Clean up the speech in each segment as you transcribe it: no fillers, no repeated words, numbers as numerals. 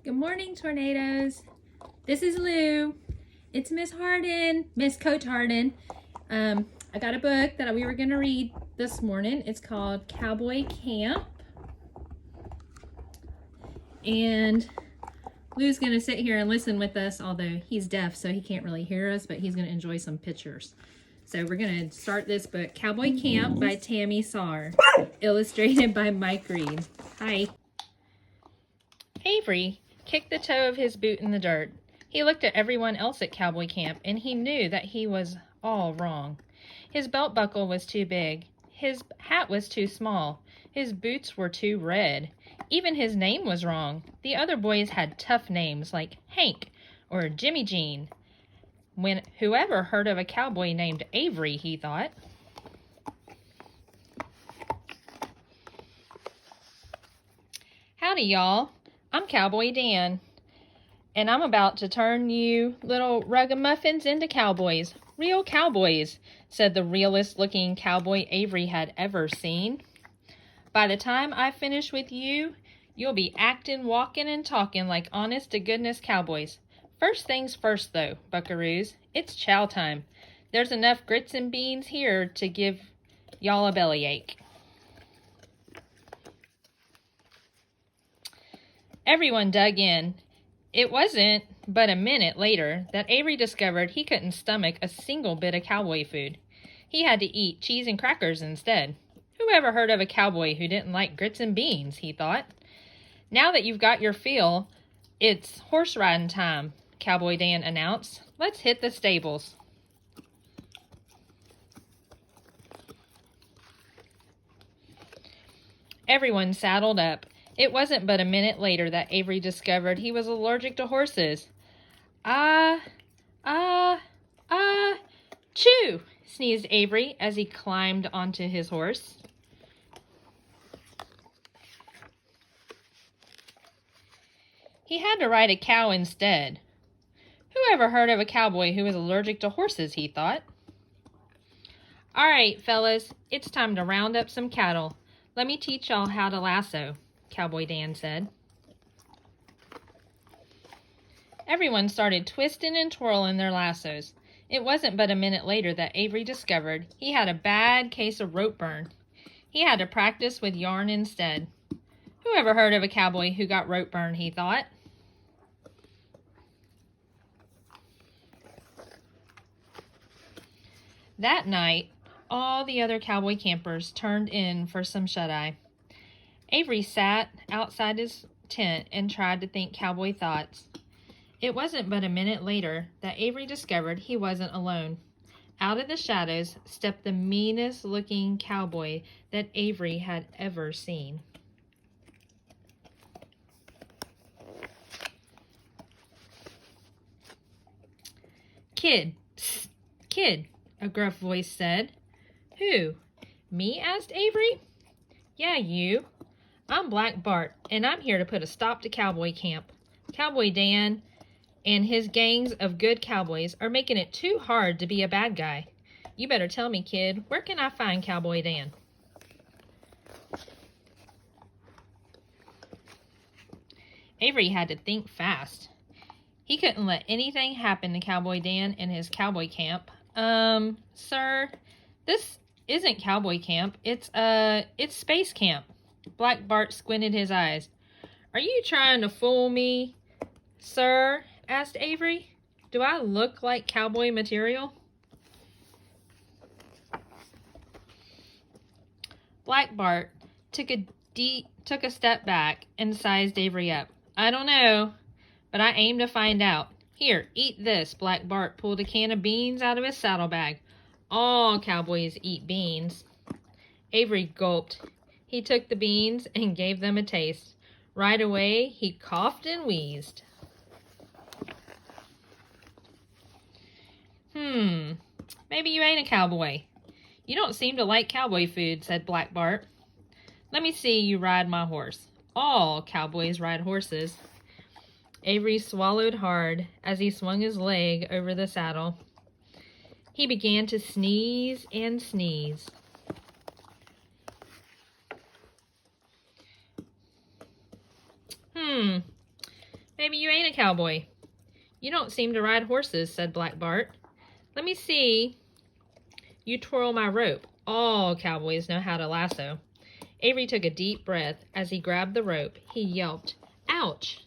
Good morning, tornadoes. This is Lou. It's Miss Harden, Miss Coach Harden. I got a book that we were going to read this morning. It's called Cowboy Camp. And Lou's going to sit here and listen with us, although he's deaf, so he can't really hear us, but he's going to enjoy some pictures. So we're going to start this book, Cowboy Camp by Tammie Sauer, illustrated by Mike Reed. Hi. Avery kicked the toe of his boot in the dirt. He looked at everyone else at Cowboy Camp, and he knew that he was all wrong. His belt buckle was too big. His hat was too small. His boots were too red. Even his name was wrong. The other boys had tough names like Hank or Jimmy Jean. Whoever heard of a cowboy named Avery, he thought. Howdy, y'all. I'm Cowboy Dan, and I'm about to turn you little ragamuffins into cowboys. Real cowboys, said the realest-looking cowboy Avery had ever seen. By the time I finish with you, you'll be acting, walking, and talking like honest-to-goodness cowboys. First things first, though, buckaroos. It's chow time. There's enough grits and beans here to give y'all a bellyache. Everyone dug in. It wasn't but a minute later that Avery discovered he couldn't stomach a single bit of cowboy food. He had to eat cheese and crackers instead. Who ever heard of a cowboy who didn't like grits and beans, he thought. Now that you've got your fill, it's horse riding time, Cowboy Dan announced. Let's hit the stables. Everyone saddled up. It wasn't but a minute later that Avery discovered he was allergic to horses. Chew, sneezed Avery as he climbed onto his horse. He had to ride a cow instead. Who ever heard of a cowboy who was allergic to horses, he thought. All right, fellas, it's time to round up some cattle. Let me teach y'all how to lasso, Cowboy Dan said. Everyone started twisting and twirling their lassos. It wasn't but a minute later that Avery discovered he had a bad case of rope burn. He had to practice with yarn instead. Who ever heard of a cowboy who got rope burn, he thought. That night, all the other cowboy campers turned in for some shut-eye. Avery sat outside his tent and tried to think cowboy thoughts. It wasn't but a minute later that Avery discovered he wasn't alone. Out of the shadows stepped the meanest-looking cowboy that Avery had ever seen. Kid, psst, kid, a gruff voice said. Who? Me? Asked Avery. Yeah, you. I'm Black Bart, and I'm here to put a stop to Cowboy Camp. Cowboy Dan and his gangs of good cowboys are making it too hard to be a bad guy. You better tell me, kid, where can I find Cowboy Dan? Avery had to think fast. He couldn't let anything happen to Cowboy Dan and his cowboy camp. Sir, this isn't Cowboy Camp. It's Space Camp. Black Bart squinted his eyes. Are you trying to fool me, sir? Asked Avery. Do I look like cowboy material? Black Bart took a step back and sized Avery up. I don't know, but I aim to find out. Here, eat this. Black Bart pulled a can of beans out of his saddlebag. All cowboys eat beans. Avery gulped. He took the beans and gave them a taste. Right away, he coughed and wheezed. Maybe you ain't a cowboy. You don't seem to like cowboy food, said Black Bart. Let me see you ride my horse. All cowboys ride horses. Avery swallowed hard as he swung his leg over the saddle. He began to sneeze and sneeze. Maybe you ain't a cowboy. You don't seem to ride horses, said Black Bart. Let me see you twirl my rope. All cowboys know how to lasso. Avery took a deep breath. As he grabbed the rope, he yelped, "Ouch!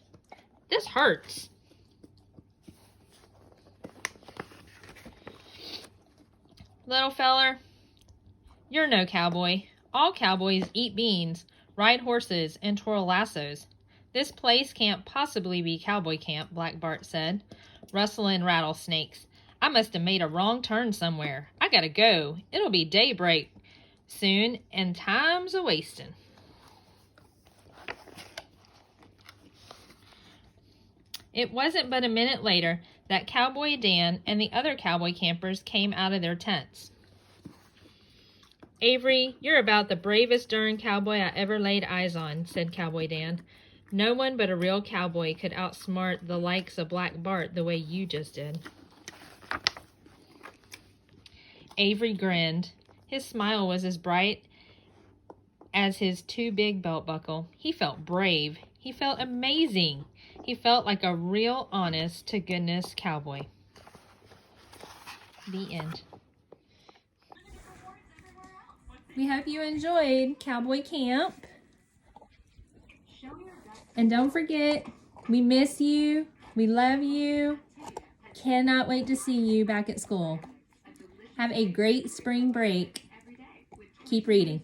This hurts!" Little feller, you're no cowboy. All cowboys eat beans, ride horses, and twirl lassos. This place can't possibly be Cowboy Camp, Black Bart said. Rustling rattlesnakes. I must have made a wrong turn somewhere. I gotta go. It'll be daybreak soon, and time's a-wasting. It wasn't but a minute later that Cowboy Dan and the other cowboy campers came out of their tents. Avery, you're about the bravest darn cowboy I ever laid eyes on, said Cowboy Dan. No one but a real cowboy could outsmart the likes of Black Bart the way you just did. Avery grinned. His smile was as bright as his too big belt buckle. He felt brave. He felt amazing. He felt like a real honest-to-goodness cowboy. The end. We hope you enjoyed Cowboy Camp. And don't forget, we miss you. We love you. Cannot wait to see you back at school. Have a great spring break. Keep reading.